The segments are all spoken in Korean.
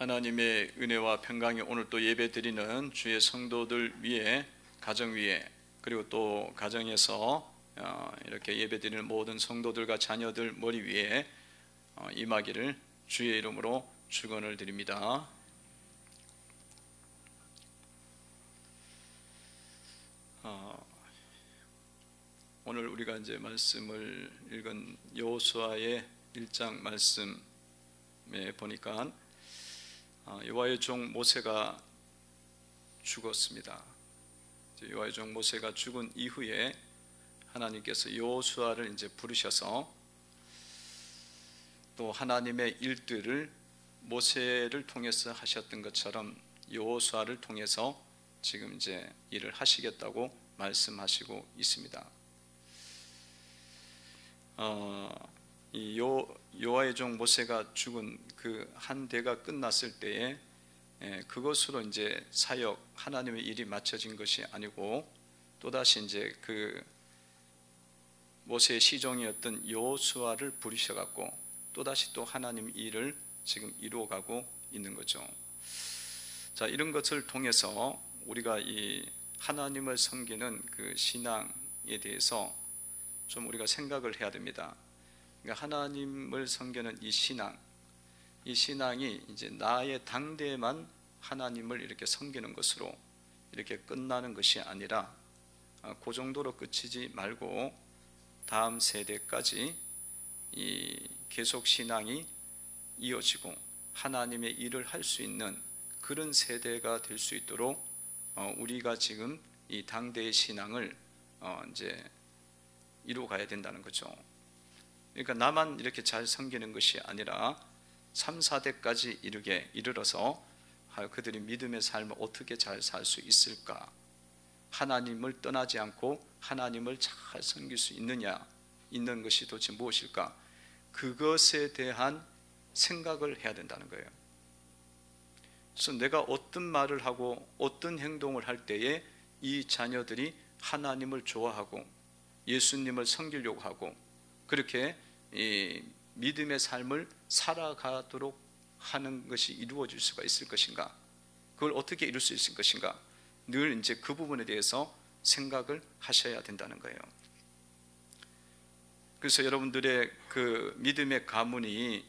하나님의 은혜와 평강이 오늘 또 예배드리는 주의 성도들 위에, 가정 위에, 그리고 또 가정에서 이렇게 예배드리는 모든 성도들과 자녀들 머리 위에 임하기를 주의 이름으로 축원을 드립니다. 오늘 우리가 이제 말씀을 읽은 여호수아의 1장 말씀에 보니까 여호와의 종 모세가 죽었습니다. 여호와의 종 모세가 죽은 이후에 하나님께서 여호수아를 이제 부르셔서 또 하나님의 일들을 모세를 통해서 하셨던 것처럼 여호수아를 통해서 지금 이제 일을 하시겠다고 말씀하시고 있습니다. 이 여호와의 종 모세가 죽은 그 한 대가 끝났을 때에 그것으로 이제 사역 하나님의 일이 마쳐진 것이 아니고 또다시 이제 그 모세의 시종이었던 여호수아를 부르셔 갖고 또다시 또 하나님 일을 지금 이루어가고 있는 거죠. 자, 이런 것을 통해서 우리가 이 하나님을 섬기는 그 신앙에 대해서 좀 우리가 생각을 해야 됩니다. 그러니까 하나님을 섬기는 이 신앙이 이제 나의 당대에만 하나님을 이렇게 섬기는 것으로 이렇게 끝나는 것이 아니라 그 정도로 그치지 말고 다음 세대까지 이 계속 신앙이 이어지고 하나님의 일을 할 수 있는 그런 세대가 될 수 있도록 우리가 지금 이 당대의 신앙을 이제 이루어가야 된다는 거죠. 그러니까 나만 이렇게 잘 섬기는 것이 아니라 3, 4대까지 이르러서 그들이 믿음의 삶을 어떻게 잘 살 수 있을까, 하나님을 떠나지 않고 하나님을 잘 섬길 수 있는 것이 도대체 무엇일까, 그것에 대한 생각을 해야 된다는 거예요. 그래서 내가 어떤 말을 하고 어떤 행동을 할 때에 이 자녀들이 하나님을 좋아하고 예수님을 섬기려고 하고 그렇게 이 믿음의 삶을 살아가도록 하는 것이 이루어질 수가 있을 것인가, 그걸 어떻게 이룰 수 있을 것인가, 늘 이제 그 부분에 대해서 생각을 하셔야 된다는 거예요. 그래서 여러분들의 그 믿음의 가문이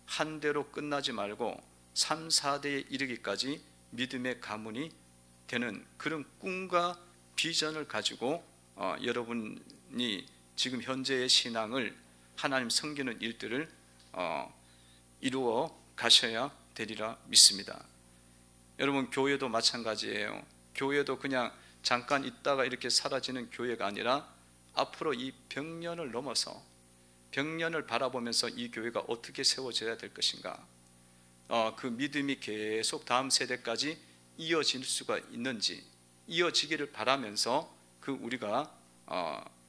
한 대로 끝나지 말고 3, 4대에 이르기까지 믿음의 가문이 되는 그런 꿈과 비전을 가지고 여러분이 지금 현재의 신앙을 하나님 섬기는 일들을 이루어 가셔야 되리라 믿습니다. 여러분, 교회도 마찬가지예요. 교회도 그냥 잠깐 있다가 이렇게 사라지는 교회가 아니라 앞으로 이 벽년을 넘어서 벽년을 바라보면서 이 교회가 어떻게 세워져야 될 것인가, 그 믿음이 계속 다음 세대까지 이어질 수가 있는지, 이어지기를 바라면서 그 우리가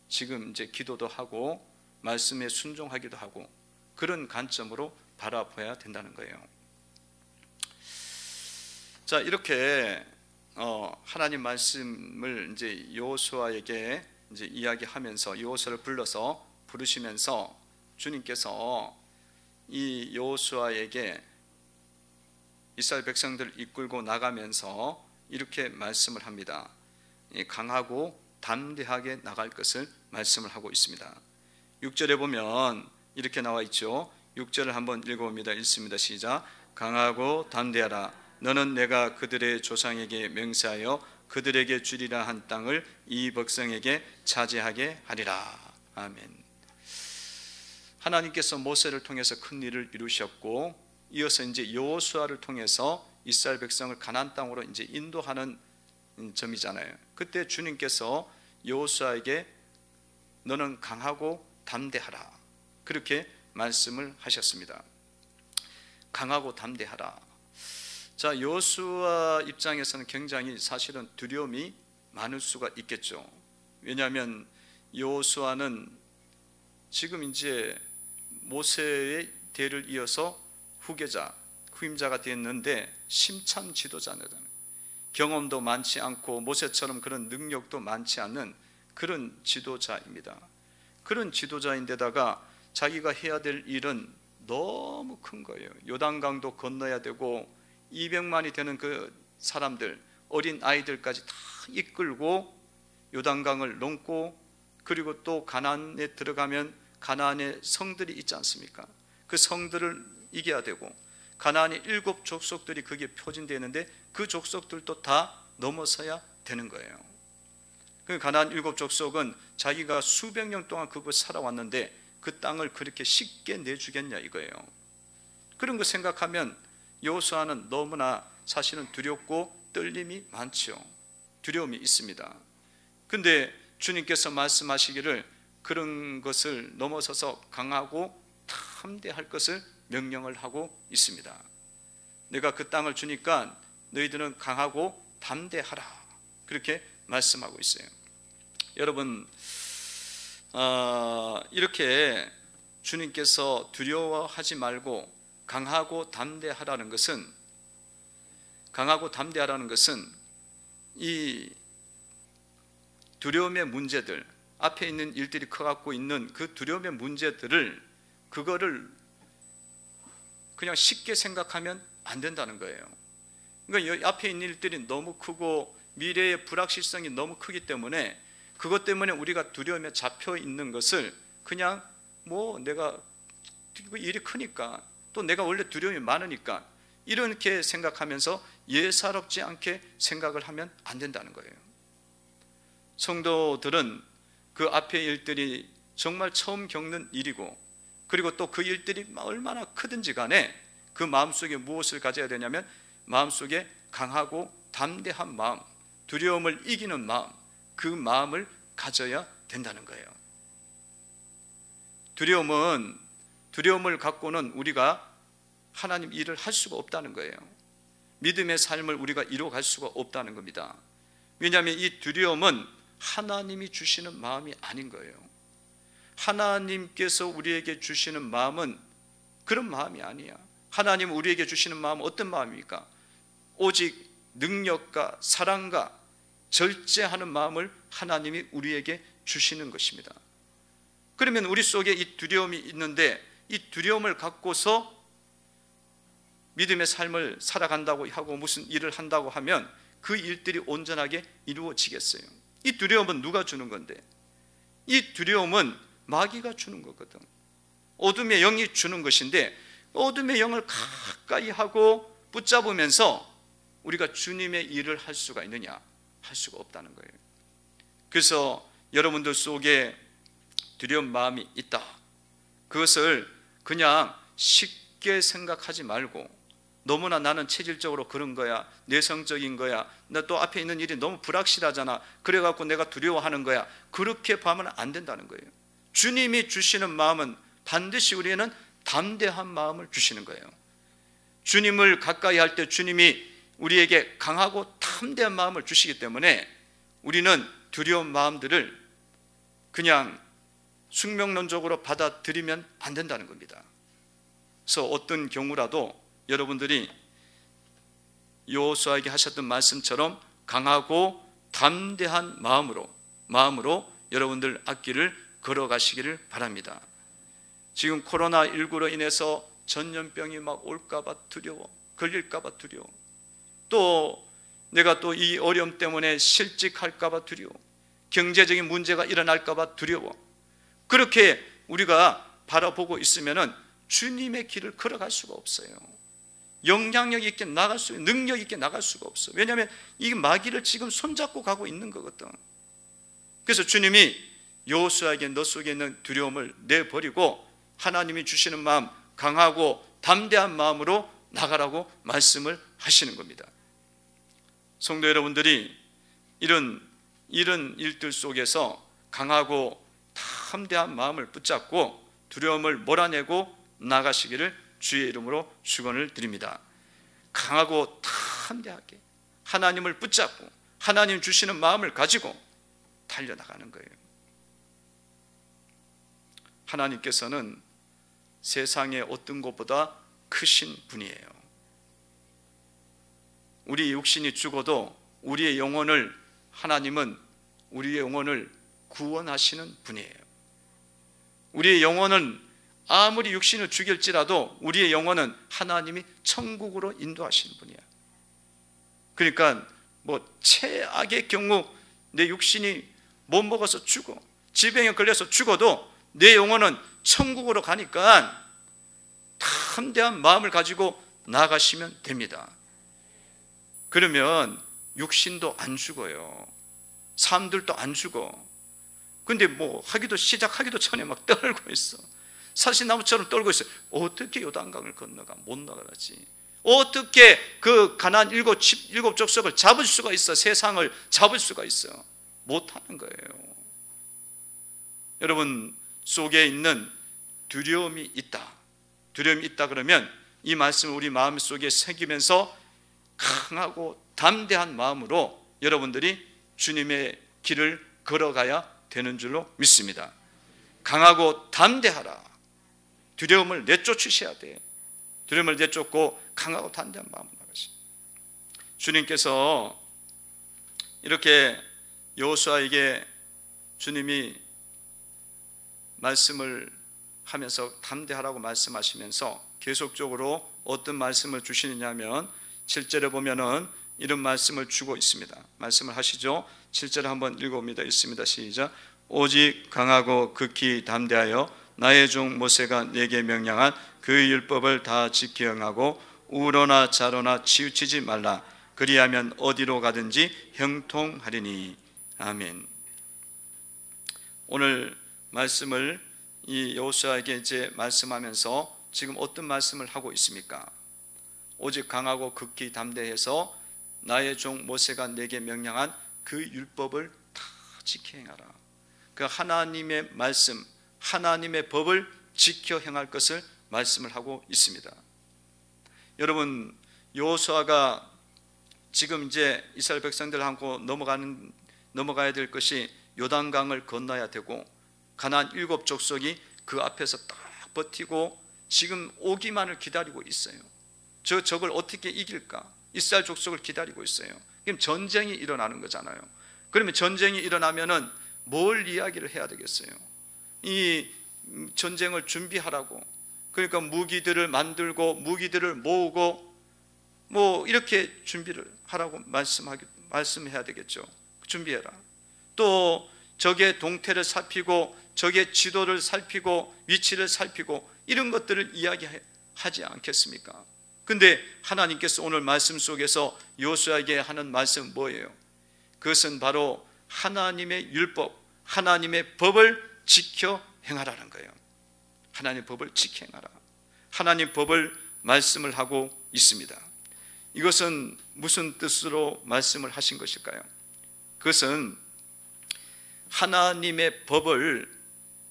지금 이제 기도도 하고 말씀에 순종하기도 하고 그런 관점으로 바라봐야 된다는 거예요. 자, 이렇게 하나님 말씀을 이제 여호수아에게 이제 이야기하면서 여호수아를 부르시면서 주님께서 이 여호수아에게 이스라엘 백성들을 이끌고 나가면서 이렇게 말씀을 합니다. 강하고 담대하게 나갈 것을 말씀을 하고 있습니다. 6절에 보면 이렇게 나와 있죠. 6절을 한번 읽어봅니다. 읽습니다. 시작. 강하고 담대하라. 너는 내가 그들의 조상에게 맹세하여 그들에게 주리라 한 땅을 이 백성에게 차지하게 하리라. 아멘. 하나님께서 모세를 통해서 큰 일을 이루셨고 이어서 이제 여호수아를 통해서 이스라엘 백성을 가나안 땅으로 이제 인도하는 점이잖아요. 그때 주님께서 여호수아에게 너는 강하고 담대하라, 그렇게 말씀을 하셨습니다. 강하고 담대하라. 자, 여호수아 입장에서는 굉장히 사실은 두려움이 많을 수가 있겠죠. 왜냐하면 여호수아는 지금 이제 모세의 대를 이어서 후임자가 됐는데 심참 지도자잖아요. 경험도 많지 않고 모세처럼 그런 능력도 많지 않은 그런 지도자입니다. 그런 지도자인데다가 자기가 해야 될 일은 너무 큰 거예요. 요단강도 건너야 되고 200만이 되는 그 사람들, 어린 아이들까지 다 이끌고 요단강을 넘고, 그리고 또 가나안에 들어가면 가나안의 성들이 있지 않습니까? 그 성들을 이겨야 되고, 가나안의 7 족속들이 거기에 표진되어 있는데 그 족속들도 다 넘어서야 되는 거예요. 그 가나안 7 족속은 자기가 수백 년 동안 그곳 살아왔는데 그 땅을 그렇게 쉽게 내주겠냐 이거예요. 그런 거 생각하면 여호수아는 너무나 사실은 두렵고 떨림이 많죠. 두려움이 있습니다. 근데 주님께서 말씀하시기를 그런 것을 넘어서서 강하고 담대할 것을 명령을 하고 있습니다. 내가 그 땅을 주니까 너희들은 강하고 담대하라, 그렇게 말씀하고 있어요. 여러분, 이렇게 주님께서 두려워하지 말고 강하고 담대하라는 것은, 이 두려움의 문제들, 앞에 있는 일들이 커갖고 있는 그 두려움의 문제들을, 그거를 그냥 쉽게 생각하면 안 된다는 거예요. 그러니까 앞에 있는 일들이 너무 크고 미래의 불확실성이 너무 크기 때문에, 그것 때문에 우리가 두려움에 잡혀 있는 것을 그냥 내가 일이 크니까, 또 내가 원래 두려움이 많으니까 이렇게 생각하면서 예사롭지 않게 생각을 하면 안 된다는 거예요. 성도들은 그 앞의 일들이 정말 처음 겪는 일이고, 그리고 또 그 일들이 얼마나 크든지 간에 그 마음속에 무엇을 가져야 되냐면, 마음속에 강하고 담대한 마음, 두려움을 이기는 마음, 그 마음을 가져야 된다는 거예요. 두려움을 갖고는 우리가 하나님 일을 할 수가 없다는 거예요. 믿음의 삶을 우리가 이루어갈 수가 없다는 겁니다. 왜냐하면 이 두려움은 하나님이 주시는 마음이 아닌 거예요. 하나님께서 우리에게 주시는 마음은 그런 마음이 아니야. 하나님은 우리에게 주시는 마음은 어떤 마음입니까? 오직 능력과 사랑과 절제하는 마음을 하나님이 우리에게 주시는 것입니다. 그러면 우리 속에 이 두려움이 있는데, 이 두려움을 갖고서 믿음의 삶을 살아간다고 하고 무슨 일을 한다고 하면 그 일들이 온전하게 이루어지겠어요? 이 두려움은 누가 주는 건데? 이 두려움은 마귀가 주는 거거든. 어둠의 영이 주는 것인데, 어둠의 영을 가까이 하고 붙잡으면서 우리가 주님의 일을 할 수가 있느냐? 할 수가 없다는 거예요. 그래서 여러분들 속에 두려운 마음이 있다, 그것을 그냥 쉽게 생각하지 말고, 너무나 나는 체질적으로 그런 거야, 내성적인 거야, 나 또 앞에 있는 일이 너무 불확실하잖아, 그래갖고 내가 두려워하는 거야, 그렇게 보면 안 된다는 거예요. 주님이 주시는 마음은 반드시 우리에는 담대한 마음을 주시는 거예요. 주님을 가까이 할 때 주님이 우리에게 강하고 담대한 마음을 주시기 때문에 우리는 두려운 마음들을 그냥 숙명론적으로 받아들이면 안 된다는 겁니다. 그래서 어떤 경우라도 여러분들이 여호수아에게 하셨던 말씀처럼 강하고 담대한 마음으로 여러분들 앞길을 걸어가시기를 바랍니다. 지금 코로나19로 인해서 전염병이 막 올까봐 두려워, 걸릴까봐 두려워, 또 내가 또 이 어려움 때문에 실직할까봐 두려워, 경제적인 문제가 일어날까봐 두려워, 그렇게 우리가 바라보고 있으면은 주님의 길을 걸어갈 수가 없어요. 영향력 있게 나갈 수, 능력 있게 나갈 수가 없어. 왜냐하면 이 마귀를 지금 손잡고 가고 있는 거거든. 그래서 주님이 여호수아에게 너 속에 있는 두려움을 내버리고 하나님이 주시는 마음, 강하고 담대한 마음으로 나가라고 말씀을 하시는 겁니다. 성도 여러분들이 이런 일들 속에서 강하고 담대한 마음을 붙잡고 두려움을 몰아내고 나가시기를 주의 이름으로 축원을 드립니다. 강하고 담대하게 하나님을 붙잡고 하나님 주시는 마음을 가지고 달려나가는 거예요. 하나님께서는 세상의 어떤 것보다 크신 분이에요. 우리 육신이 죽어도 우리의 영혼을, 하나님은 우리의 영혼을 구원하시는 분이에요. 우리의 영혼은 아무리 육신을 죽일지라도 우리의 영혼은 하나님이 천국으로 인도하시는 분이야. 그러니까 뭐 최악의 경우 내 육신이 못 먹어서 죽어, 지병에 걸려서 죽어도 내 영혼은 천국으로 가니까 담대한 마음을 가지고 나아가시면 됩니다. 그러면 육신도 안 죽어요. 사람들도 안 죽어. 근데 뭐 시작하기도 전에 막 떨고 있어. 사시나무처럼 떨고 있어요. 어떻게 요단강을 건너가? 못 나가지. 어떻게 그 가나안 일곱 족속을 잡을 수가 있어? 세상을 잡을 수가 있어? 못하는 거예요. 여러분 속에 있는 두려움이 있다. 두려움이 있다 그러면 이 말씀을 우리 마음속에 새기면서 강하고 담대한 마음으로 여러분들이 주님의 길을 걸어가야 되는 줄로 믿습니다. 강하고 담대하라. 두려움을 내쫓으셔야 돼. 두려움을 내쫓고 강하고 담대한 마음으로 나가시. 주님께서 이렇게 여호수아에게 주님이 말씀을 하면서 담대하라고 말씀하시면서 계속적으로 어떤 말씀을 주시느냐면 7절에 보면은 이런 말씀을 주고 있습니다. 말씀을 하시죠. 7절 한번 읽어봅니다. 있습니다. 시작. 오직 강하고 극히 담대하여 나의 종 모세가 내게 명령한 그 율법을 다 지켜 행하고 우로나 좌로나 치우치지 말라. 그리하면 어디로 가든지 형통하리니. 아멘. 오늘 말씀을 이 여호수아에게 이제 말씀하면서 지금 어떤 말씀을 하고 있습니까? 오직 강하고 극히 담대해서 나의 종 모세가 내게 명령한 그 율법을 다 지켜 행하라. 그 하나님의 말씀, 하나님의 법을 지켜 행할 것을 말씀을 하고 있습니다. 여러분 여호수아가 지금 이제 이스라엘 백성들하고 넘어가야 될 것이 요단강을 건너야 되고 가나안 7 족속이 그 앞에서 딱 버티고 지금 오기만을 기다리고 있어요. 적을 어떻게 이길까? 이스라엘 족속을 기다리고 있어요. 그럼 전쟁이 일어나는 거잖아요. 그러면 전쟁이 일어나면은 뭘 이야기를 해야 되겠어요? 이 전쟁을 준비하라고. 그러니까 무기들을 만들고 무기들을 모으고 뭐 이렇게 준비를 하라고 말씀해야 되겠죠. 준비해라. 또 적의 동태를 살피고 적의 지도를 살피고 위치를 살피고 이런 것들을 이야기하지 않겠습니까? 근데 하나님께서 오늘 말씀 속에서 여호수아에게 하는 말씀은 뭐예요? 그것은 바로 하나님의 율법, 하나님의 법을 지켜 행하라는 거예요. 하나님의 법을 지켜 행하라. 하나님의 법을 말씀을 하고 있습니다. 이것은 무슨 뜻으로 말씀을 하신 것일까요? 그것은 하나님의 법을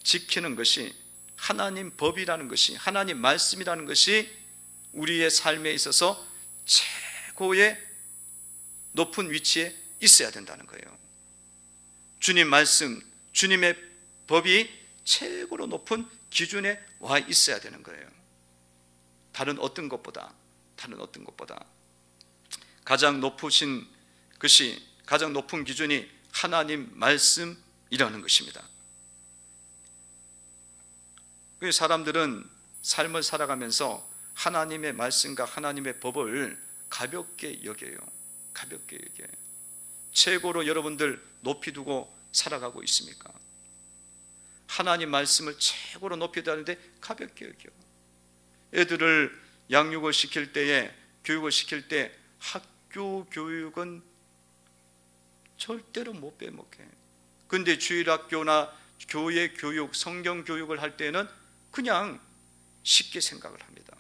지키는 것이, 하나님 법이라는 것이, 하나님 말씀이라는 것이 우리의 삶에 있어서 최고의 높은 위치에 있어야 된다는 거예요. 주님 말씀, 주님의 법이 최고로 높은 기준에 와 있어야 되는 거예요. 다른 어떤 것보다 가장 높으신 것이, 가장 높은 기준이 하나님 말씀이라는 것입니다. 사람들은 삶을 살아가면서 하나님의 말씀과 하나님의 법을 가볍게 여겨요. 가볍게 여겨요. 최고로 여러분들 높이 두고 살아가고 있습니까? 하나님 말씀을 최고로 높이 두는데 가볍게 여겨. 애들을 양육을 시킬 때에, 교육을 시킬 때 학교 교육은 절대로 못 빼먹게. 근데 주일학교나 교회 교육, 성경 교육을 할 때는 그냥 쉽게 생각을 합니다.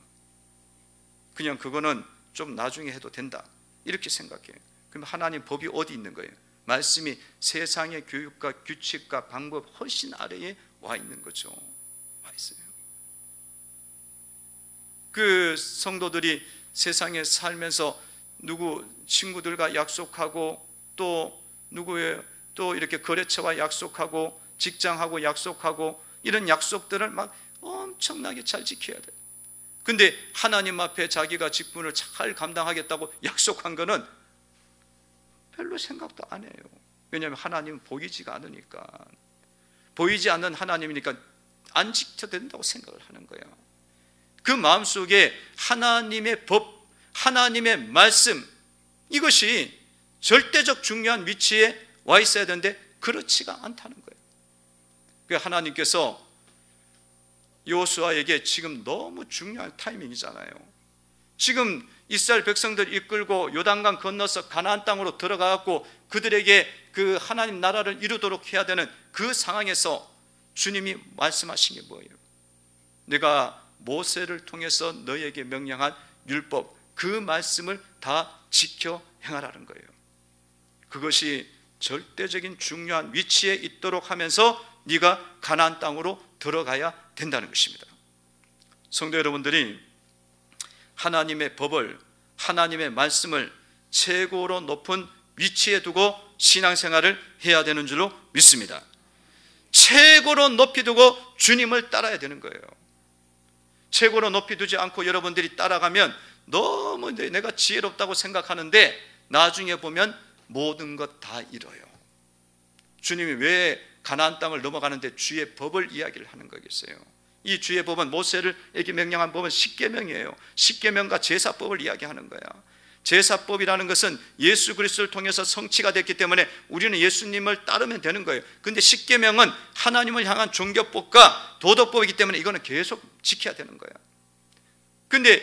그냥 그거는 좀 나중에 해도 된다 이렇게 생각해요. 그럼 하나님 법이 어디 있는 거예요? 말씀이 세상의 교육과 규칙과 방법 훨씬 아래에 와 있는 거죠. 와 있어요. 그 성도들이 세상에 살면서 누구 친구들과 약속하고 또 누구의 또 이렇게 거래처와 약속하고 직장하고 약속하고 이런 약속들을 막 엄청나게 잘 지켜야 돼요. 근데 하나님 앞에 자기가 직분을 잘 감당하겠다고 약속한 거는 별로 생각도 안 해요. 왜냐하면 하나님은 보이지가 않으니까. 보이지 않는 하나님이니까 안 지켜야 된다고 생각을 하는 거예요. 그 마음속에 하나님의 법, 하나님의 말씀, 이것이 절대적 중요한 위치에 와 있어야 되는데 그렇지가 않다는 거예요. 그 하나님께서 여호수아에게 지금 너무 중요한 타이밍이잖아요. 지금 이스라엘 백성들 이끌고 요단강 건너서 가나안 땅으로 들어가고 그들에게 그 하나님 나라를 이루도록 해야 되는 그 상황에서 주님이 말씀하신 게 뭐예요? 내가 모세를 통해서 너에게 명령한 율법, 그 말씀을 다 지켜 행하라는 거예요. 그것이 절대적인 중요한 위치에 있도록 하면서 네가 가나안 땅으로 들어가야 된다는 것입니다. 성도 여러분들이 하나님의 법을, 하나님의 말씀을 최고로 높은 위치에 두고 신앙생활을 해야 되는 줄로 믿습니다. 최고로 높이 두고 주님을 따라야 되는 거예요. 최고로 높이 두지 않고 여러분들이 따라가면 너무 내가 지혜롭다고 생각하는데 나중에 보면 모든 것 다 잃어요. 주님이 왜 가나안 땅을 넘어가는데 주의 법을 이야기를 하는 거겠어요? 이 주의 법은 모세에게 명령한 법은 십계명이에요. 십계명과 제사법을 이야기하는 거야. 제사법이라는 것은 예수 그리스도를 통해서 성취가 됐기 때문에 우리는 예수님을 따르면 되는 거예요. 근데 십계명은 하나님을 향한 종교법과 도덕법이기 때문에 이거는 계속 지켜야 되는 거야. 근데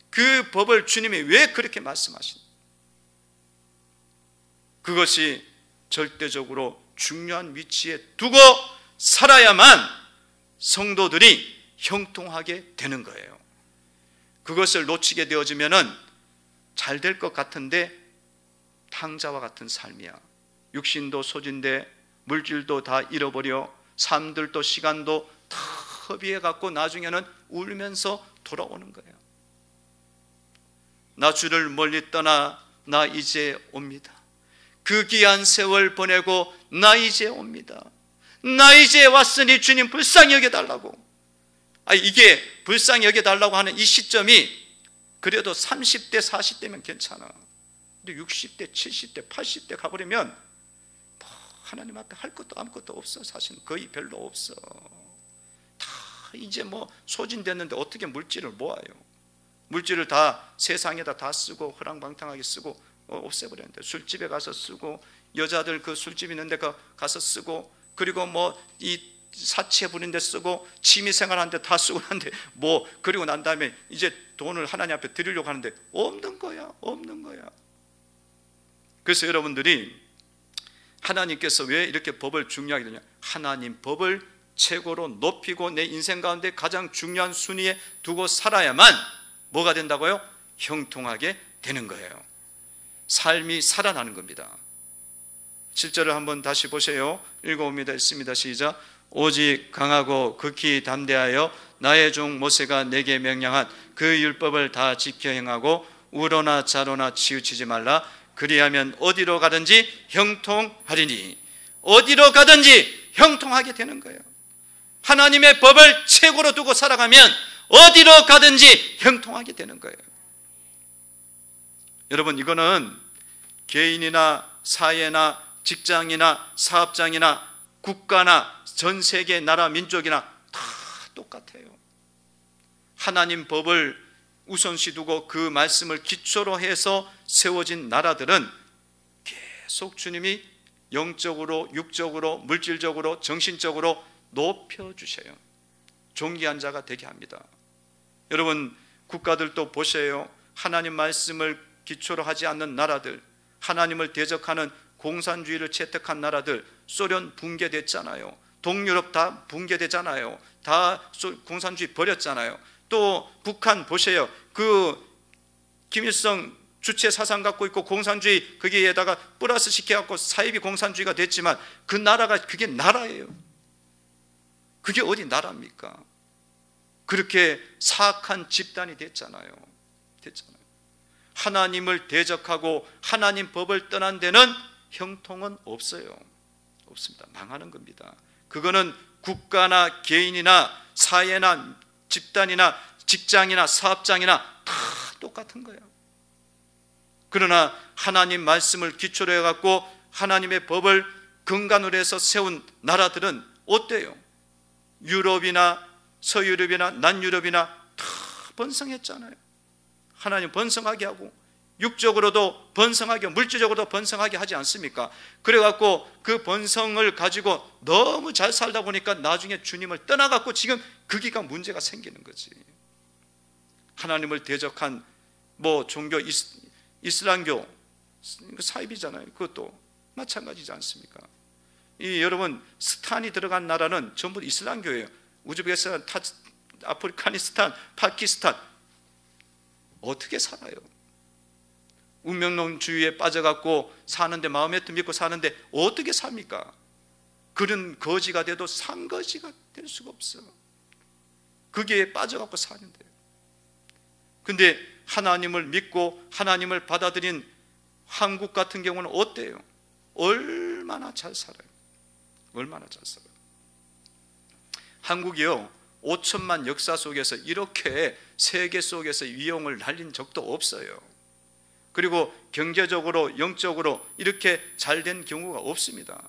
그 법을 주님이 왜 그렇게 말씀하신? 그것이 절대적으로 중요한 위치에 두고 살아야만 성도들이 형통하게 되는 거예요. 그것을 놓치게 되어지면은 잘 될 것 같은데 탕자와 같은 삶이야. 육신도 소진돼, 물질도 다 잃어버려, 삶들도 시간도 다 허비해 갖고 나중에는 울면서 돌아오는 거예요. 나 주를 멀리 떠나 나 이제 옵니다. 그 귀한 세월 보내고 나 이제 옵니다. 나 이제 왔으니 주님 불쌍히 여겨달라고. 이게 불쌍히 여겨달라고 하는 이 시점이 그래도 30대 40대면 괜찮아. 근데 60대 70대 80대 가버리면 하나님 앞에 할 것도 아무것도 없어. 사실은 거의 별로 없어. 다 이제 소진됐는데 어떻게 물질을 모아요? 물질을 다 세상에다 다 쓰고 허랑방탕하게 쓰고 없애버렸는데, 술집에 가서 쓰고, 여자들 그 술집 있는데 가서 쓰고, 그리고 이 사치에 부린 데 쓰고, 취미생활 하는데 다 쓰고 하는데 그리고 난 다음에 이제 돈을 하나님 앞에 드리려고 하는데 없는 거야. 그래서 여러분들이 하나님께서 왜 이렇게 법을 중요하게 되냐? 하나님 법을 최고로 높이고 내 인생 가운데 가장 중요한 순위에 두고 살아야만 뭐가 된다고요? 형통하게 되는 거예요. 삶이 살아나는 겁니다. 7절을 한번 다시 보세요. 읽어봅니다. 있습니다. 시작. 오직 강하고 극히 담대하여 나의 종 모세가 내게 명령한 그 율법을 다 지켜 행하고 우로나 좌로나 치우치지 말라. 그리하면 어디로 가든지 형통하리니. 어디로 가든지 형통하게 되는 거예요. 하나님의 법을 최고로 두고 살아가면 어디로 가든지 형통하게 되는 거예요. 여러분, 이거는 개인이나 사회나 직장이나 사업장이나 국가나 전 세계 나라 민족이나 다 똑같아요. 하나님 법을 우선시 두고 그 말씀을 기초로 해서 세워진 나라들은 계속 주님이 영적으로, 육적으로, 물질적으로, 정신적으로 높여주셔요. 존귀한 자가 되게 합니다. 여러분, 국가들도 보세요. 하나님 말씀을 기초로 하지 않는 나라들, 하나님을 대적하는 공산주의를 채택한 나라들, 소련 붕괴됐잖아요. 동유럽 다 붕괴되잖아요. 다 공산주의 버렸잖아요. 또 북한 보세요. 그 김일성 주체 사상 갖고 있고 공산주의 거기에다가 플러스 시켜갖고 사이비 공산주의가 됐지만 그 나라가 그게 나라예요. 그게 어디 나라입니까? 그렇게 사악한 집단이 됐잖아요. 하나님을 대적하고 하나님 법을 떠난 데는 형통은 없어요. 없습니다. 망하는 겁니다. 그거는 국가나 개인이나 사회나 집단이나 직장이나 사업장이나 다 똑같은 거예요. 그러나 하나님 말씀을 기초로 해갖고 하나님의 법을 근간으로 해서 세운 나라들은 어때요? 유럽이나 서유럽이나 남유럽이나 다 번성했잖아요. 하나님 번성하게 하고 육적으로도 번성하게, 물질적으로도 번성하게 하지 않습니까? 그래갖고 그 번성을 가지고 너무 잘 살다 보니까 나중에 주님을 떠나갖고 지금 거기가 문제가 생기는 거지. 하나님을 대적한 종교, 이슬람교 사입이잖아요. 그것도 마찬가지지 않습니까? 여러분, 스탄이 들어간 나라는 전부 이슬람교예요. 우즈베키스탄, 아프가니스탄, 파키스탄 어떻게 살아요? 운명론주의에 빠져갖고 사는데, 마음에도 믿고 사는데 어떻게 삽니까? 그런 거지가 돼도 상거지가 될 수가 없어. 거기에 빠져갖고 사는데. 근데 하나님을 믿고 하나님을 받아들인 한국 같은 경우는 어때요? 얼마나 잘 살아요. 얼마나 잘 살아요. 한국이요, 5천만 역사 속에서 이렇게 세계 속에서 위용을 날린 적도 없어요. 그리고 경제적으로, 영적으로 이렇게 잘된 경우가 없습니다.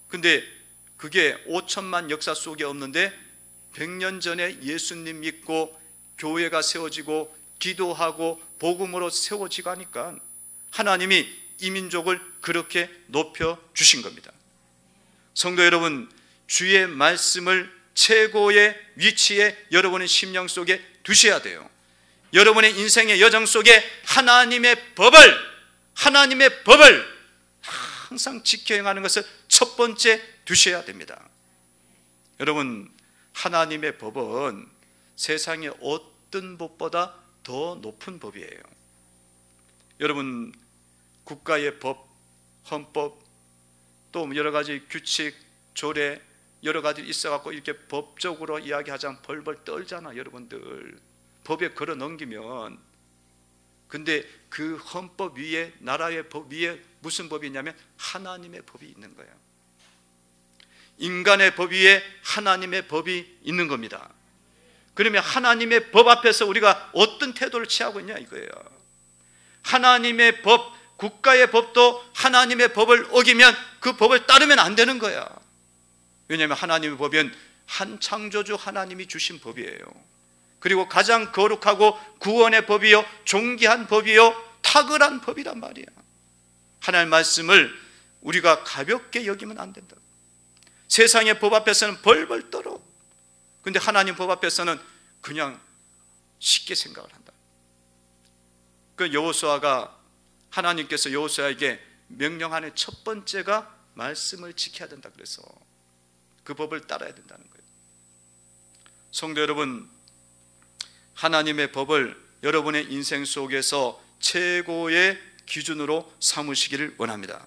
근데 그게 5천만 역사 속에 없는데 100년 전에 예수님 믿고 교회가 세워지고 기도하고 복음으로 세워지고 하니까 하나님이 이 민족을 그렇게 높여주신 겁니다. 성도 여러분, 주의 말씀을 최고의 위치에 여러분의 심령 속에 두셔야 돼요. 여러분의 인생의 여정 속에 하나님의 법을 항상 지켜 행하는 것을 첫 번째 두셔야 됩니다. 여러분, 하나님의 법은 세상의 어떤 법보다 더 높은 법이에요. 여러분, 국가의 법, 헌법, 또 여러 가지 규칙, 조례 여러 가지 있어갖고 이렇게 법적으로 이야기하자면 벌벌 떨잖아. 여러분들 법에 걸어 넘기면. 근데 그 헌법 위에, 나라의 법 위에 무슨 법이 있냐면 하나님의 법이 있는 거예요. 인간의 법 위에 하나님의 법이 있는 겁니다. 그러면 하나님의 법 앞에서 우리가 어떤 태도를 취하고 있냐 이거예요. 하나님의 법, 국가의 법도 하나님의 법을 어기면 그 법을 따르면 안 되는 거야. 왜냐하면 하나님의 법은 한 창조주 하나님이 주신 법이에요. 그리고 가장 거룩하고 구원의 법이요, 존귀한 법이요, 탁월한 법이란 말이야. 하나님의 말씀을 우리가 가볍게 여기면 안 된다. 세상의 법 앞에서는 벌벌 떨어. 근데 하나님 법 앞에서는 그냥 쉽게 생각을 한다. 그 여호수아가, 하나님께서 여호수아에게 명령하는 첫 번째가 말씀을 지켜야 된다 그래서 그 법을 따라야 된다는 거예요. 성도 여러분, 하나님의 법을 여러분의 인생 속에서 최고의 기준으로 삼으시기를 원합니다.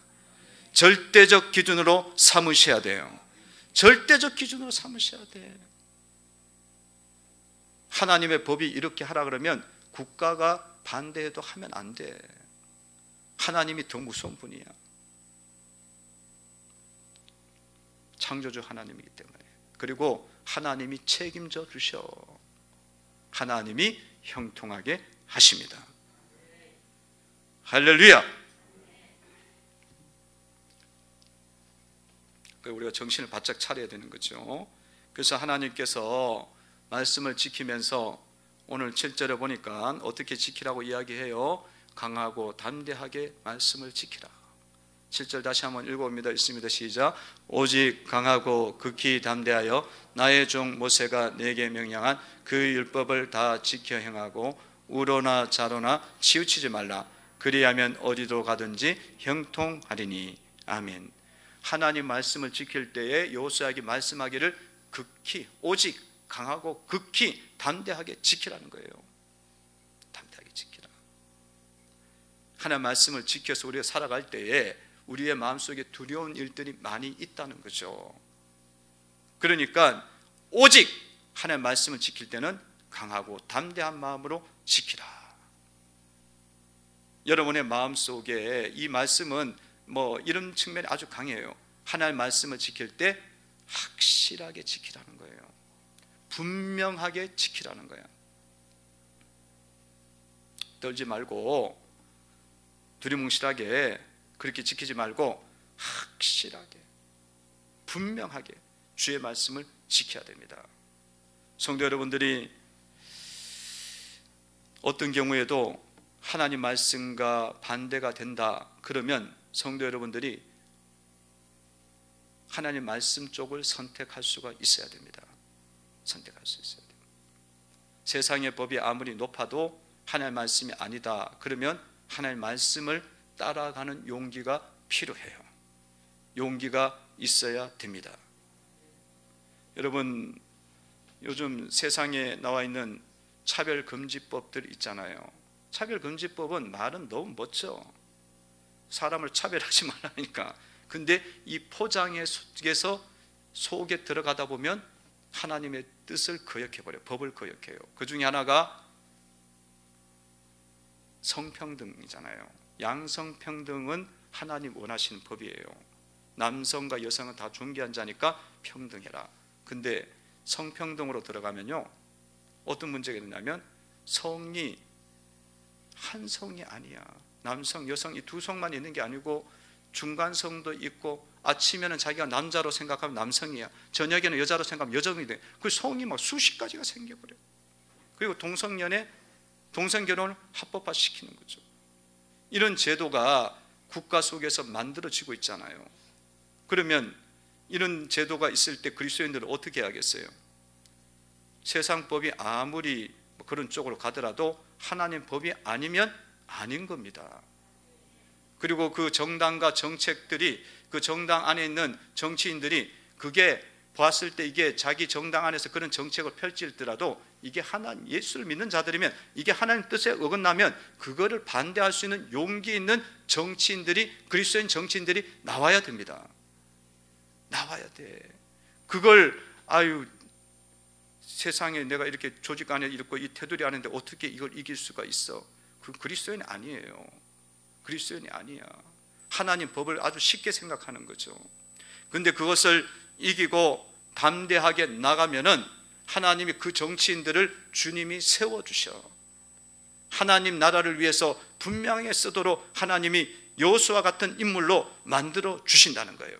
절대적 기준으로 삼으셔야 돼요. 절대적 기준으로 삼으셔야 돼. 하나님의 법이 이렇게 하라 그러면 국가가 반대해도 하면 안 돼. 하나님이 더 무서운 분이야. 창조주 하나님이기 때문에. 그리고 하나님이 책임져 주셔. 하나님이 형통하게 하십니다. 할렐루야. 우리가 정신을 바짝 차려야 되는 거죠. 그래서 하나님께서 말씀을 지키면서 오늘 7절에 보니까 어떻게 지키라고 이야기해요? 강하고 담대하게 말씀을 지키라. 7절 다시 한번 읽어봅니다. 있습니다. 시작. 오직 강하고 극히 담대하여 나의 종 모세가 내게 명령한 그 율법을 다 지켜 행하고 우로나 좌로나 치우치지 말라. 그리하면 어디로 가든지 형통하리니. 아멘. 하나님 말씀을 지킬 때에 여호수아에게 말씀하기를 극히, 오직 강하고 극히 담대하게 지키라는 거예요. 담대하게 지키라. 하나님 말씀을 지켜서 우리가 살아갈 때에 우리의 마음속에 두려운 일들이 많이 있다는 거죠. 그러니까 오직 하나님 말씀을 지킬 때는 강하고 담대한 마음으로 지키라. 여러분의 마음속에 이 말씀은 이런 측면이 아주 강해요. 하나님의 말씀을 지킬 때 확실하게 지키라는 거예요. 분명하게 지키라는 거예요. 떨지 말고 두리뭉실하게 그렇게 지키지 말고 확실하게, 분명하게, 주의 말씀을 지켜야 됩니다. 성도 여러분들이 어떤 경우에도 하나님 말씀과 반대가 된다 그러면 성도 여러분들이 하나님 말씀 쪽을 선택할 수가 있어야 됩니다. 선택할 수 있어야 됩니다. 세상의 법이 아무리 높아도 하나님 말씀이 아니다 그러면 하나님 말씀을 따라가는 용기가 필요해요. 용기가 있어야 됩니다. 여러분, 요즘 세상에 나와 있는 차별금지법들 있잖아요. 차별금지법은 말은 너무 멋져. 사람을 차별하지 말라니까. 근데 이 포장의 속에서 속에 들어가다 보면 하나님의 뜻을 거역해버려요. 법을 거역해요. 그 중에 하나가 성평등이잖아요. 양성평등은 하나님 원하시는 법이에요. 남성과 여성은 다 존귀한 자니까 평등해라. 근데 성평등으로 들어가면요, 어떤 문제가 있냐면 성이 한 성이 아니야. 남성, 여성 이 두 성만 있는 게 아니고 중간성도 있고, 아침에는 자기가 남자로 생각하면 남성이야, 저녁에는 여자로 생각하면 여성이 돼. 그 성이 막 수십 가지가 생겨버려. 그리고 동성연애, 동성결혼을 합법화 시키는 거죠. 이런 제도가 국가 속에서 만들어지고 있잖아요. 그러면 이런 제도가 있을 때 그리스도인들은 어떻게 해야겠어요? 세상 법이 아무리 그런 쪽으로 가더라도 하나님 법이 아니면 아닌 겁니다. 그리고 그 정당과 정책들이, 그 정당 안에 있는 정치인들이 그게 봤을 때 이게 자기 정당 안에서 그런 정책을 펼치더라도 이게 하나님, 예수를 믿는 자들이면 이게 하나님 뜻에 어긋나면 그거를 반대할 수 있는 용기 있는 정치인들이, 그리스도인 정치인들이 나와야 됩니다. 나와야 돼. 그걸 세상에 내가 이렇게 조직 안에 있고 이 테두리 안에 있는데 어떻게 이걸 이길 수가 있어? 그 그리스도인이 아니에요. 그리스도인이 아니야. 하나님 법을 아주 쉽게 생각하는 거죠. 근데 그것을 이기고 담대하게 나가면은 하나님이 그 정치인들을 주님이 세워주셔. 하나님 나라를 위해서 분명히 쓰도록 하나님이 여호수아 같은 인물로 만들어 주신다는 거예요.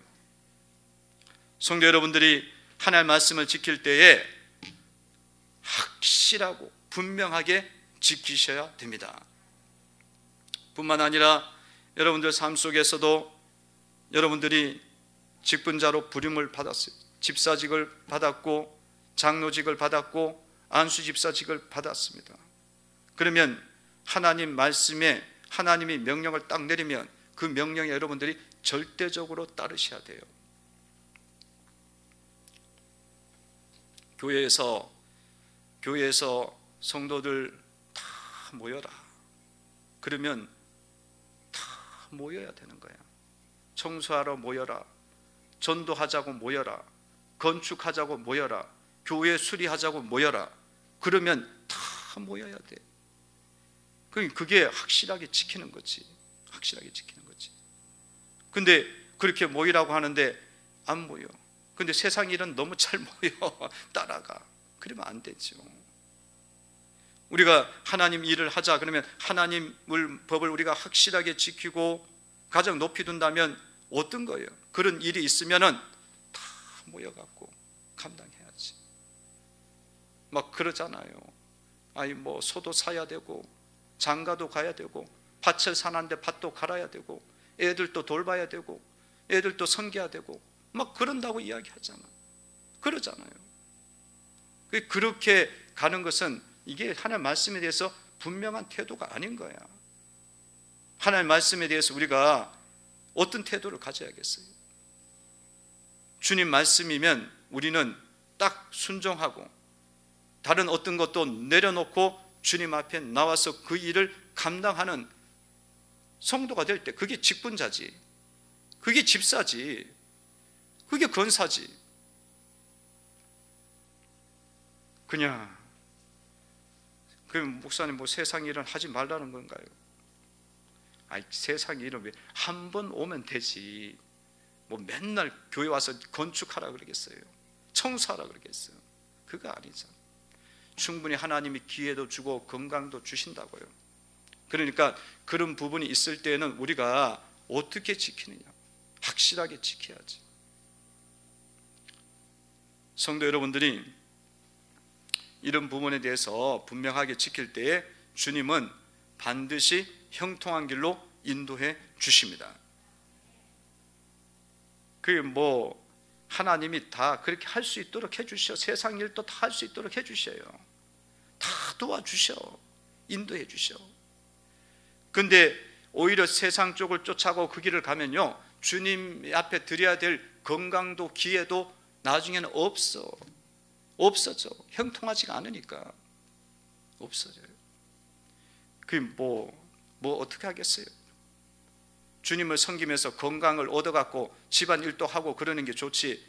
성도 여러분들이 하나님의 말씀을 지킬 때에 확실하고 분명하게 지키셔야 됩니다. 뿐만 아니라 여러분들 삶 속에서도 여러분들이 직분자로 부름을 받았어요. 집사직을 받았고 장로직을 받았고 안수집사직을 받았습니다. 그러면 하나님 말씀에 하나님이 명령을 딱 내리면 그 명령에 여러분들이 절대적으로 따르셔야 돼요. 교회에서 성도들 다 모여라. 그러면 다 모여야 되는 거야. 청소하러 모여라. 전도하자고 모여라. 건축하자고 모여라. 교회 수리하자고 모여라. 그러면 다 모여야 돼. 그게 확실하게 지키는 거지. 확실하게 지키는 거지. 근데 그렇게 모이라고 하는데 안 모여. 근데 세상 일은 너무 잘 모여. 따라가. 그러면 안 되죠. 우리가 하나님 일을 하자 그러면 하나님을 법을 우리가 확실하게 지키고 가장 높이 둔다면 어떤 거예요? 그런 일이 있으면은 다 모여갖고 감당해야지. 막 그러잖아요. 뭐 소도 사야 되고 장가도 가야 되고 밭을 사는데 밭도 갈아야 되고 애들도 돌봐야 되고 애들도 섬겨야 되고 막 그런다고 이야기하잖아. 그러잖아요. 그렇게 가는 것은 이게 하나님 말씀에 대해서 분명한 태도가 아닌 거야. 하나님 말씀에 대해서 우리가 어떤 태도를 가져야겠어요? 주님 말씀이면 우리는 딱 순종하고 다른 어떤 것도 내려놓고 주님 앞에 나와서 그 일을 감당하는 성도가 될 때 그게 직분자지, 그게 집사지, 그게 권사지. 그냥 그럼 목사님 뭐 세상 일은 하지 말라는 건가요? 세상 일은 왜 한 번 오면 되지. 뭐 맨날 교회 와서 건축하라 그러겠어요? 청소하라 그러겠어요? 그거 아니죠. 충분히 하나님이 기회도 주고 건강도 주신다고요. 그러니까 그런 부분이 있을 때는 우리가 어떻게 지키느냐, 확실하게 지켜야지. 성도 여러분들이 이런 부분에 대해서 분명하게 지킬 때에 주님은 반드시 형통한 길로 인도해 주십니다. 그게 뭐 하나님이 다 그렇게 할 수 있도록 해주셔. 세상 일도 다 할 수 있도록 해주셔요. 다 도와주셔. 인도해 주셔. 근데 오히려 세상 쪽을 쫓아가고 그 길을 가면요, 주님 앞에 드려야 될 건강도 기회도 나중에는 없어져. 형통하지가 않으니까 없어져요. 그게 뭐 어떻게 하겠어요? 주님을 섬기면서 건강을 얻어갖고 집안일도 하고 그러는 게 좋지,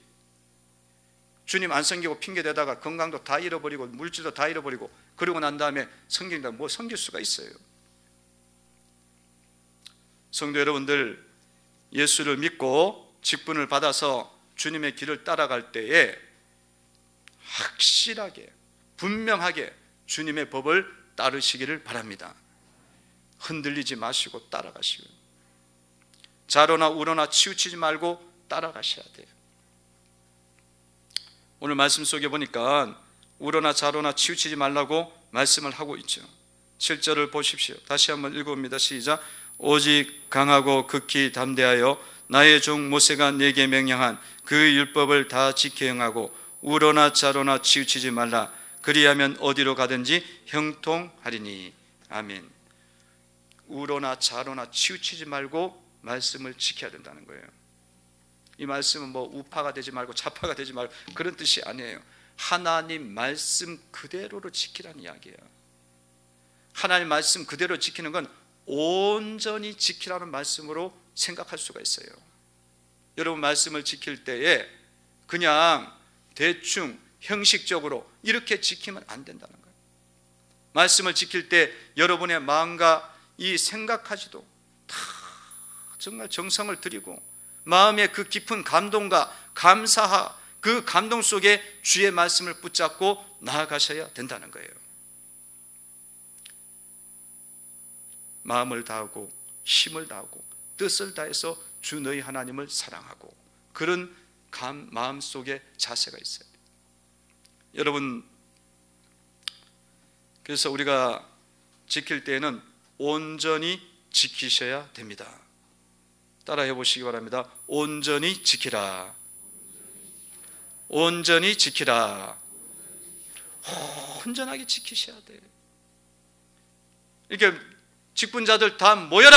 주님 안 섬기고 핑계대다가 건강도 다 잃어버리고 물질도 다 잃어버리고 그러고 난 다음에 섬긴다, 뭐 섬길 수가 있어요? 성도 여러분들, 예수를 믿고 직분을 받아서 주님의 길을 따라갈 때에 확실하게 분명하게 주님의 법을 따르시기를 바랍니다. 흔들리지 마시고 따라가시고요. 좌로나 우로나 치우치지 말고 따라가셔야 돼요. 오늘 말씀 속에 보니까 우로나 좌로나 치우치지 말라고 말씀을 하고 있죠. 7절을 보십시오. 다시 한번 읽어봅니다. 시작. 오직 강하고 극히 담대하여 나의 종 모세가 내게 명령한 그 율법을 다 지켜 행하고 우로나 좌로나 치우치지 말라. 그리하면 어디로 가든지 형통하리니. 아멘. 우로나 좌로나 치우치지 말고 말씀을 지켜야 된다는 거예요. 이 말씀은 뭐 우파가 되지 말고 좌파가 되지 말고 그런 뜻이 아니에요. 하나님 말씀 그대로로 지키라는 이야기예요. 하나님 말씀 그대로 지키는 건 온전히 지키라는 말씀으로 생각할 수가 있어요. 여러분, 말씀을 지킬 때에 그냥 대충 형식적으로 이렇게 지키면 안 된다는 거예요. 말씀을 지킬 때 여러분의 마음과 이 생각하지도 다 정말 정성을 들이고 마음의 그 깊은 감동과 감사하 그 감동 속에 주의 말씀을 붙잡고 나아가셔야 된다는 거예요. 마음을 다하고 힘을 다하고 뜻을 다해서 주 너희 하나님을 사랑하고 그런 마음 속에 자세가 있어요. 여러분, 그래서 우리가 지킬 때에는 온전히 지키셔야 됩니다. 따라해 보시기 바랍니다. 온전히 지키라. 온전히 지키라. 온전하게 지키셔야 돼요. 이렇게 직분자들 다 모여라!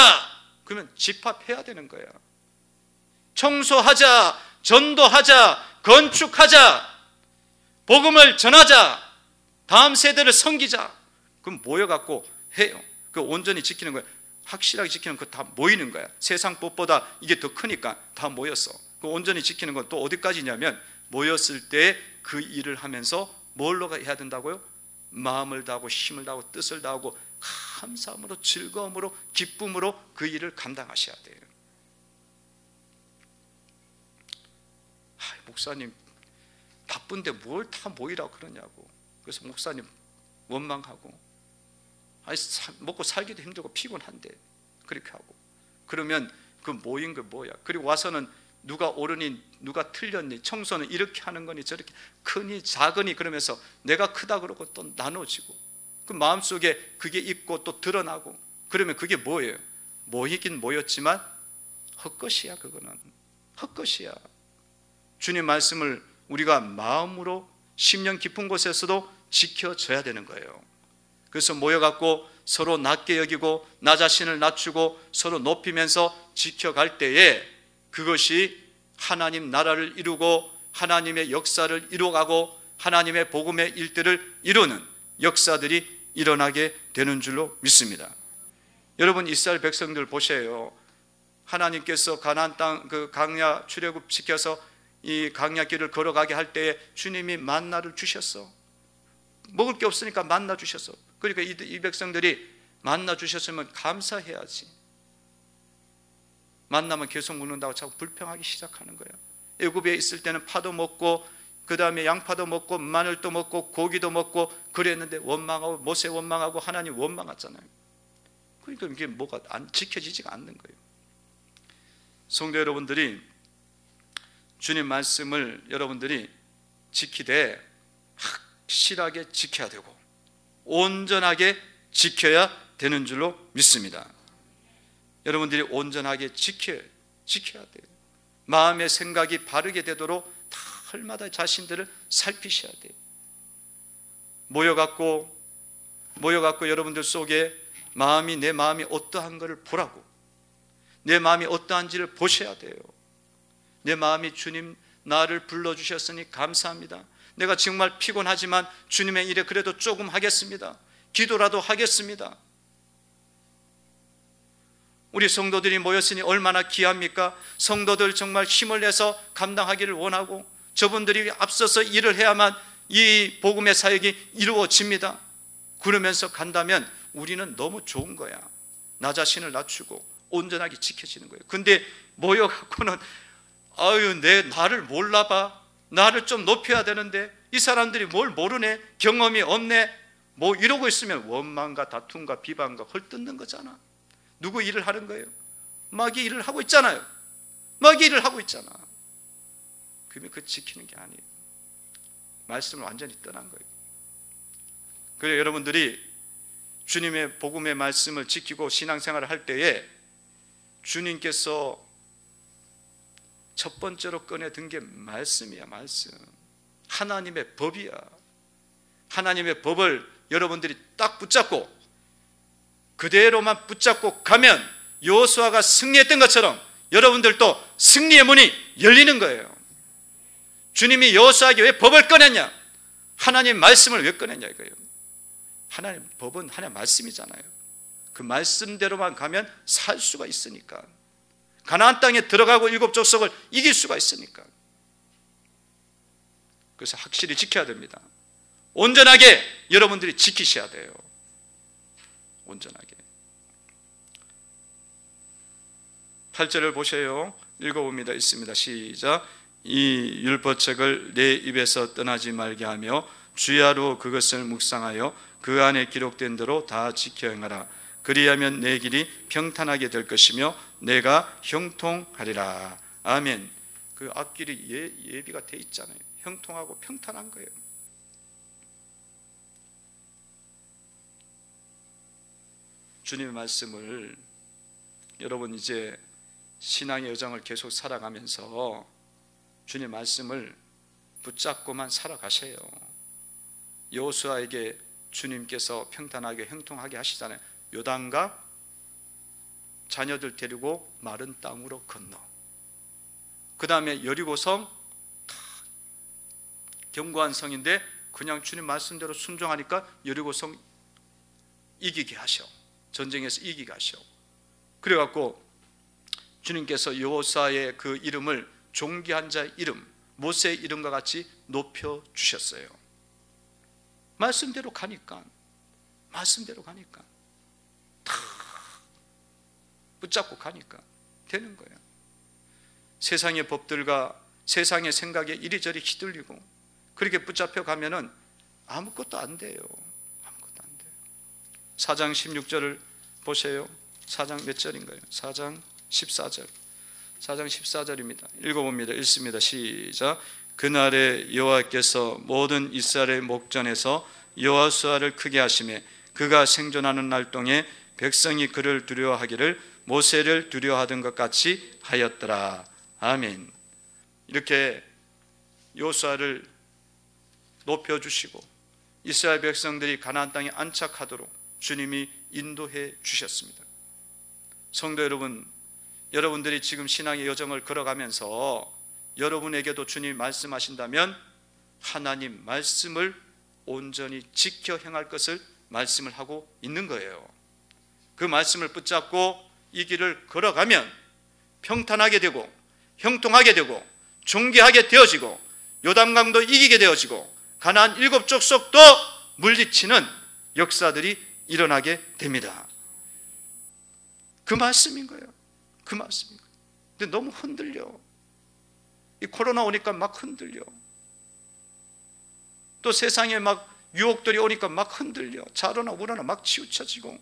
그러면 집합해야 되는 거야. 청소하자, 전도하자, 건축하자, 복음을 전하자, 다음 세대를 섬기자. 그럼 모여갖고 해요. 그 온전히 지키는 거야. 확실하게 지키는 거 다 모이는 거야. 세상 법보다 이게 더 크니까 다 모였어. 그 온전히 지키는 건 또 어디까지냐면 모였을 때 그 일을 하면서 뭘로 해야 된다고요? 마음을 다하고 힘을 다하고 뜻을 다하고 감사함으로 즐거움으로 기쁨으로 그 일을 감당하셔야 돼요. 목사님 바쁜데 뭘 다 모이라고 그러냐고. 그래서 목사님 원망하고, 먹고 살기도 힘들고 피곤한데 그렇게 하고, 그러면 그 모인 거 뭐야? 그리고 와서는 누가 옳으니 누가 틀렸니, 청소는 이렇게 하는 거니 저렇게 크니 작으니 그러면서 내가 크다 그러고 또 나눠지고, 그 마음속에 그게 있고 또 드러나고, 그러면 그게 뭐예요? 모이긴 모였지만 헛것이야. 그거는 헛것이야. 주님 말씀을 우리가 마음으로 심령 깊은 곳에서도 지켜줘야 되는 거예요. 그래서 모여갖고 서로 낮게 여기고 나 자신을 낮추고 서로 높이면서 지켜갈 때에 그것이 하나님 나라를 이루고 하나님의 역사를 이루어가고 하나님의 복음의 일들을 이루는 역사들이 일어나게 되는 줄로 믿습니다. 여러분, 이스라엘 백성들 보세요. 하나님께서 가나안 땅 그 광야 출애굽 시켜서 이 광야길을 걸어가게 할 때에 주님이 만나를 주셨어. 먹을 게 없으니까 만나 주셨어. 그러니까 이 백성들이 만나 주셨으면 감사해야지. 만나면 계속 먹는다고 자꾸 불평하기 시작하는 거야. 애굽에 있을 때는 파도 먹고 그 다음에 양파도 먹고 마늘도 먹고 고기도 먹고 그랬는데 원망하고 모세 원망하고 하나님 원망하잖아요. 그러니까 이게 뭐가 지켜지지가 않는 거예요. 성도 여러분들이 주님 말씀을 여러분들이 지키되 확실하게 지켜야 되고 온전하게 지켜야 되는 줄로 믿습니다. 여러분들이 온전하게 지켜야 돼요. 마음의 생각이 바르게 되도록 달마다 자신들을 살피셔야 돼요. 모여갖고 여러분들 속에 내 마음이 어떠한 것을 보라고, 내 마음이 어떠한지를 보셔야 돼요. 내 마음이 주님 나를 불러주셨으니 감사합니다. 내가 정말 피곤하지만 주님의 일에 그래도 조금 하겠습니다. 기도라도 하겠습니다. 우리 성도들이 모였으니 얼마나 귀합니까? 성도들 정말 힘을 내서 감당하기를 원하고 저분들이 앞서서 일을 해야만 이 복음의 사역이 이루어집니다. 그러면서 간다면 우리는 너무 좋은 거야. 나 자신을 낮추고 온전하게 지켜지는 거예요. 근데 모여갖고는 나를 몰라봐, 나를 좀 높여야 되는데 이 사람들이 뭘 모르네, 경험이 없네, 뭐 이러고 있으면 원망과 다툼과 비방과 헐뜯는 거잖아. 누구 일을 하는 거예요? 마귀 일을 하고 있잖아요. 마귀 일을 하고 있잖아. 그러면 그 지키는 게 아니에요. 말씀을 완전히 떠난 거예요. 그래서 여러분들이 주님의 복음의 말씀을 지키고 신앙생활을 할 때에 주님께서 첫 번째로 꺼내든 게 말씀이야. 말씀. 하나님의 법이야. 하나님의 법을 여러분들이 딱 붙잡고 그대로만 붙잡고 가면 여호수아가 승리했던 것처럼 여러분들도 승리의 문이 열리는 거예요. 주님이 여호수아에게 왜 법을 꺼냈냐? 하나님 말씀을 왜 꺼냈냐 이거예요. 하나님 법은 하나님 말씀이잖아요. 그 말씀대로만 가면 살 수가 있으니까. 가나안 땅에 들어가고 일곱 족속을 이길 수가 있으니까. 그래서 확실히 지켜야 됩니다. 온전하게 여러분들이 지키셔야 돼요. 온전하게. 8절을 보세요. 읽어봅니다. 있습니다. 시작. 이 율법책을 내 입에서 떠나지 말게 하며 주야로 그것을 묵상하여 그 안에 기록된 대로 다 지켜 행하라. 그리하면 내 길이 평탄하게 될 것이며 내가 형통하리라. 아멘. 그 앞길이 예비가 돼 있잖아요. 형통하고 평탄한 거예요. 주님의 말씀을 여러분 이제 신앙의 여정을 계속 살아가면서 주님의 말씀을 붙잡고만 살아가세요. 여호수아에게 주님께서 평탄하게 형통하게 하시잖아요. 요단과 자녀들 데리고 마른 땅으로 건너, 그 다음에 여리고성, 견고한 성인데 그냥 주님 말씀대로 순종하니까 여리고성 이기게 하셔. 전쟁에서 이기게 하셔. 그래갖고 주님께서 여호수아의 그 이름을 존귀한 자의 이름, 모세의 이름과 같이 높여주셨어요. 말씀대로 가니까 다 붙잡고 가니까 되는 거예요. 세상의 법들과 세상의 생각에 이리저리 휘둘리고 그렇게 붙잡혀 가면은 아무것도 안 돼요. 아무것도 안 돼요. 4장 16절을 보세요. 4장 몇 절인가요? 4장 14절. 4장 14절입니다. 읽어봅니다. 읽습니다. 시작. 그날에 여호와께서 모든 이스라엘의 목전에서 여호수아를 크게 하시매 그가 생존하는 날 동에 백성이 그를 두려워하기를 모세를 두려워하던 것 같이 하였더라. 아멘. 이렇게 여호수아를 높여주시고 이스라엘 백성들이 가나안 땅에 안착하도록 주님이 인도해 주셨습니다. 성도 여러분, 여러분들이 지금 신앙의 여정을 걸어가면서 여러분에게도 주님이 말씀하신다면 하나님 말씀을 온전히 지켜 행할 것을 말씀을 하고 있는 거예요. 그 말씀을 붙잡고 이 길을 걸어가면 평탄하게 되고 형통하게 되고 존귀하게 되어지고 요단강도 이기게 되어지고 가나안 일곱 족속도 물리치는 역사들이 일어나게 됩니다. 그 말씀인 거예요. 그 말씀인 거예요. 근데 너무 흔들려. 이 코로나 오니까 막 흔들려. 또 세상에 막 유혹들이 오니까 막 흔들려. 좌로나 우로나 막 치우쳐지고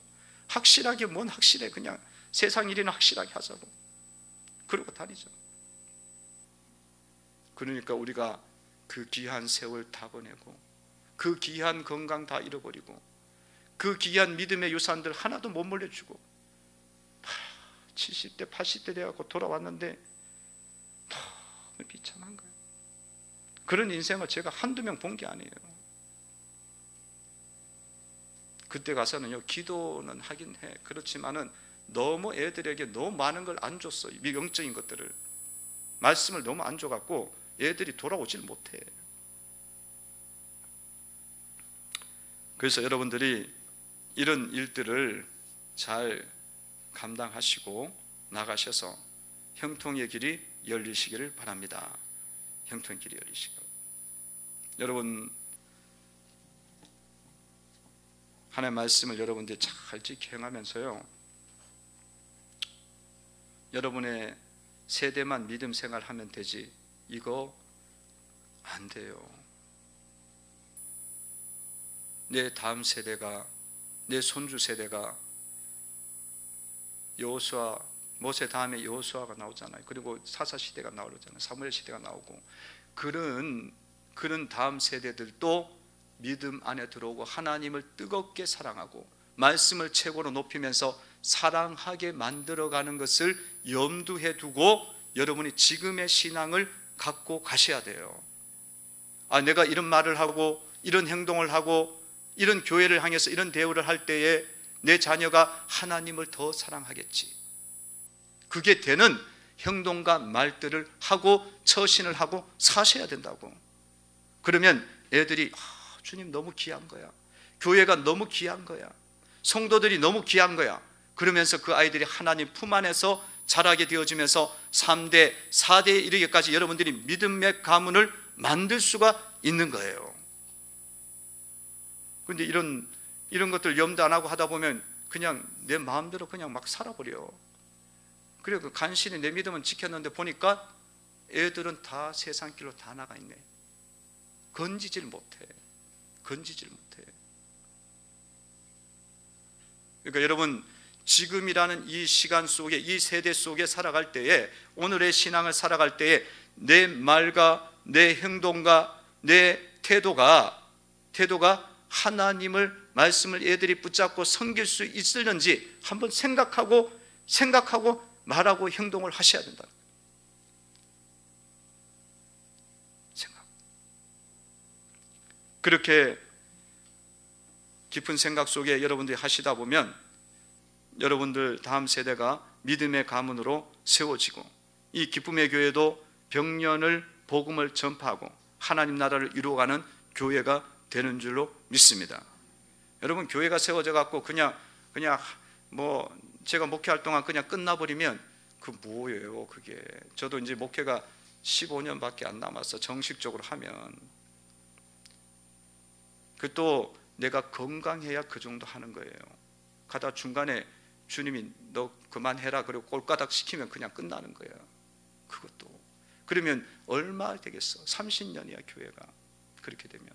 확실하게 뭔 확실해. 그냥 세상 일이나 확실하게 하자고 그러고 다니죠. 그러니까 우리가 그 귀한 세월 다 보내고 그 귀한 건강 다 잃어버리고 그 귀한 믿음의 유산들 하나도 못 물려주고 70대 80대 돼갖고 돌아왔는데 너무 비참한 거예요. 그런 인생을 제가 한두 명 본 게 아니에요. 그때 가서는요, 기도는 하긴 해. 그렇지만은 너무 애들에게 너무 많은 걸 안 줬어요. 영적인 것들을, 말씀을 너무 안 줘갖고 애들이 돌아오질 못해. 그래서 여러분들이 이런 일들을 잘 감당하시고 나가셔서 형통의 길이 열리시기를 바랍니다. 형통의 길이 열리시고, 여러분 하나님의 말씀을 여러분들이 잘 지켜 행하면서요, 여러분의 세대만 믿음 생활하면 되지 이거 안 돼요. 내 다음 세대가, 내 손주 세대가 여호수아, 모세 다음에 여호수아가 나오잖아요. 그리고 사사 시대가 나오잖아요. 사무엘 시대가 나오고, 그런 다음 세대들도 믿음 안에 들어오고 하나님을 뜨겁게 사랑하고 말씀을 최고로 높이면서 사랑하게 만들어가는 것을 염두에 두고 여러분이 지금의 신앙을 갖고 가셔야 돼요. 내가 이런 말을 하고 이런 행동을 하고 이런 교회를 향해서 이런 대우를 할 때에 내 자녀가 하나님을 더 사랑하겠지. 그게 되는 행동과 말들을 하고 처신을 하고 사셔야 된다고. 그러면 애들이 주님 너무 귀한 거야, 교회가 너무 귀한 거야, 성도들이 너무 귀한 거야. 그러면서 그 아이들이 하나님 품 안에서 자라게 되어지면서 3대, 4대에 이르기까지 여러분들이 믿음의 가문을 만들 수가 있는 거예요. 그런데 이런 것들 염두 안 하고 하다 보면 그냥 내 마음대로 그냥 막 살아버려. 그리고 간신히 내 믿음은 지켰는데 보니까 애들은 다 세상 길로 다 나가 있네. 건지질 못해. 그러니까 여러분, 지금이라는 이 시간 속에, 이 세대 속에 살아갈 때에, 오늘의 신앙을 살아갈 때에 내 말과 내 행동과 내 태도가 하나님을, 말씀을 애들이 붙잡고 섬길 수 있을는지 한번 생각하고 말하고 행동을 하셔야 된다. 그렇게 깊은 생각 속에 여러분들이 하시다 보면 여러분들 다음 세대가 믿음의 가문으로 세워지고, 이 기쁨의 교회도 병년을 복음을 전파하고 하나님 나라를 이루어가는 교회가 되는 줄로 믿습니다. 여러분, 교회가 세워져 갖고 그냥 뭐 제가 목회할 동안 그냥 끝나버리면 그 뭐예요 그게. 저도 이제 목회가 15년밖에 안 남았어. 정식적으로 하면 그 또 내가 건강해야 그 정도 하는 거예요. 가다 중간에 주님이 너 그만해라 그리고 꼴가닥 시키면 그냥 끝나는 거야. 그것도 그러면 얼마 되겠어? 30년이야 교회가. 그렇게 되면.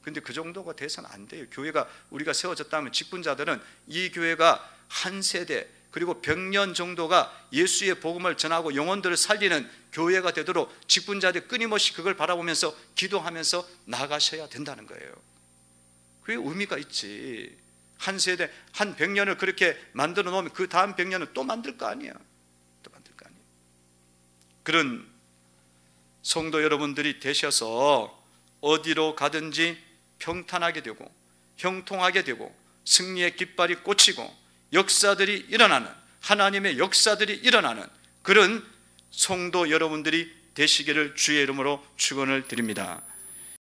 근데 그 정도가 돼서는 안 돼요. 교회가 우리가 세워졌다면 직분자들은 이 교회가 한 세대 그리고 100년 정도가 예수의 복음을 전하고 영혼들을 살리는 교회가 되도록 직분자들이 끊임없이 그걸 바라보면서 기도하면서 나가셔야 된다는 거예요. 그게 의미가 있지. 한 세대, 한 100년을 그렇게 만들어 놓으면 그 다음 100년은 또 만들 거 아니야. 또 만들 거 아니야. 그런 성도 여러분들이 되셔서 어디로 가든지 평탄하게 되고 형통하게 되고 승리의 깃발이 꽂히고 역사들이 일어나는, 하나님의 역사들이 일어나는 그런 성도 여러분들이 되시기를 주의 이름으로 축원을 드립니다.